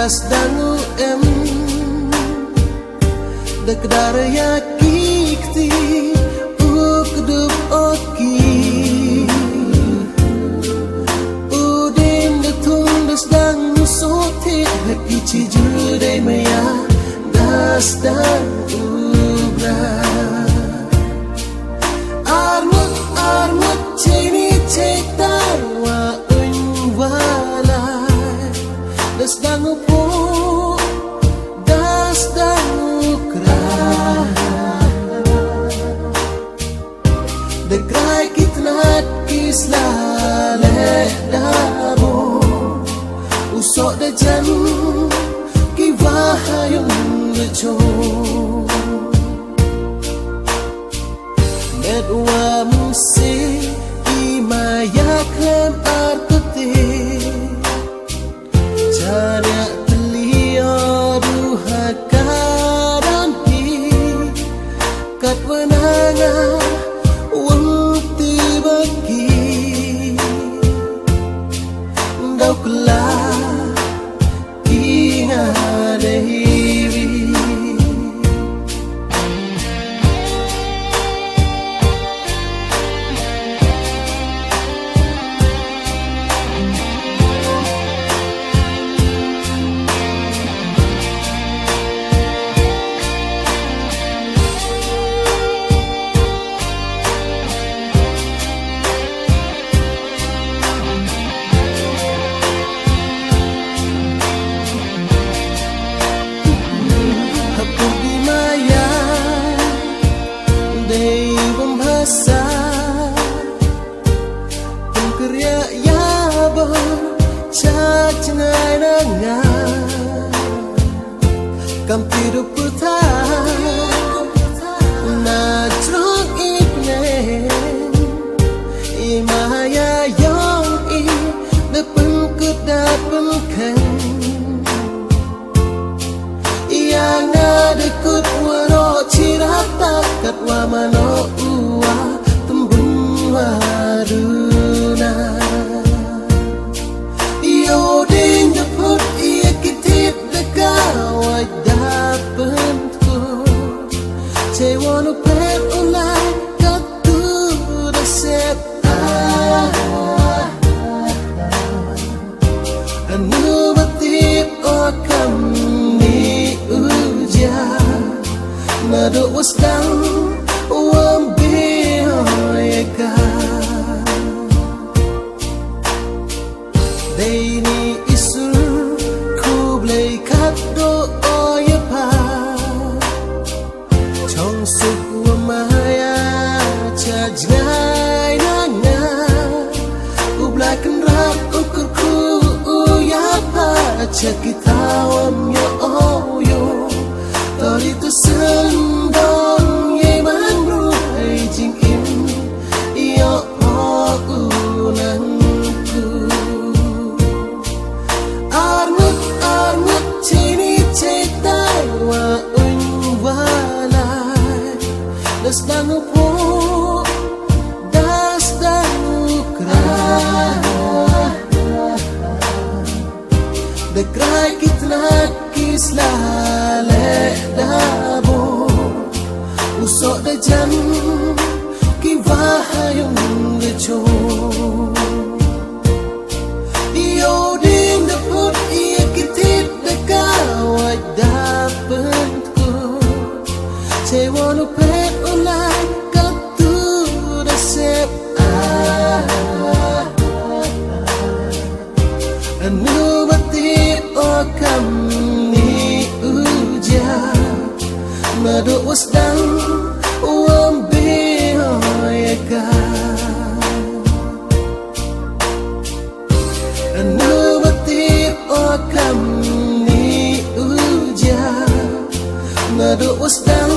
das danu em dekdar yakikti ukdub oki udin detun das dang sote hakici jude maya das dan ubra armut chini chetar wa unwala das dang po das dang ukra de krai kitnat kisla le dabo usok de jan ki wahayung lecho medwa musi imaya klem artuti Jaya telia duha karanti kat wenanga wangti bagi dau kela ingat dewi Kampiru puta na drog ipne imaya yong i depen kudapen ken yang adekut waro cirata kat wa mano uwa tembun waruna yo ding deput ia kitit dekawai They wanna pet ulai katu resep anu batip okam ni uja madu wasdang wambi hoyeka Deini isul kublai kado oyepa Suk maya cajnai nanga ublakan rak ukurku uyapa cakitawam yo oyo toritu sendong ye manru jing im yo unangku armut cini cetai wa unwala das dang po das dang ukra de krai kitnat kisla le dabo usok de jan ki wahayung lecho yo din de put ia kitit de kawai dapetku they wanna pet ulai katu resep anu batip okam ni uja madu wasdang wambi hoyeka anu batip okam ni uja madu wasdang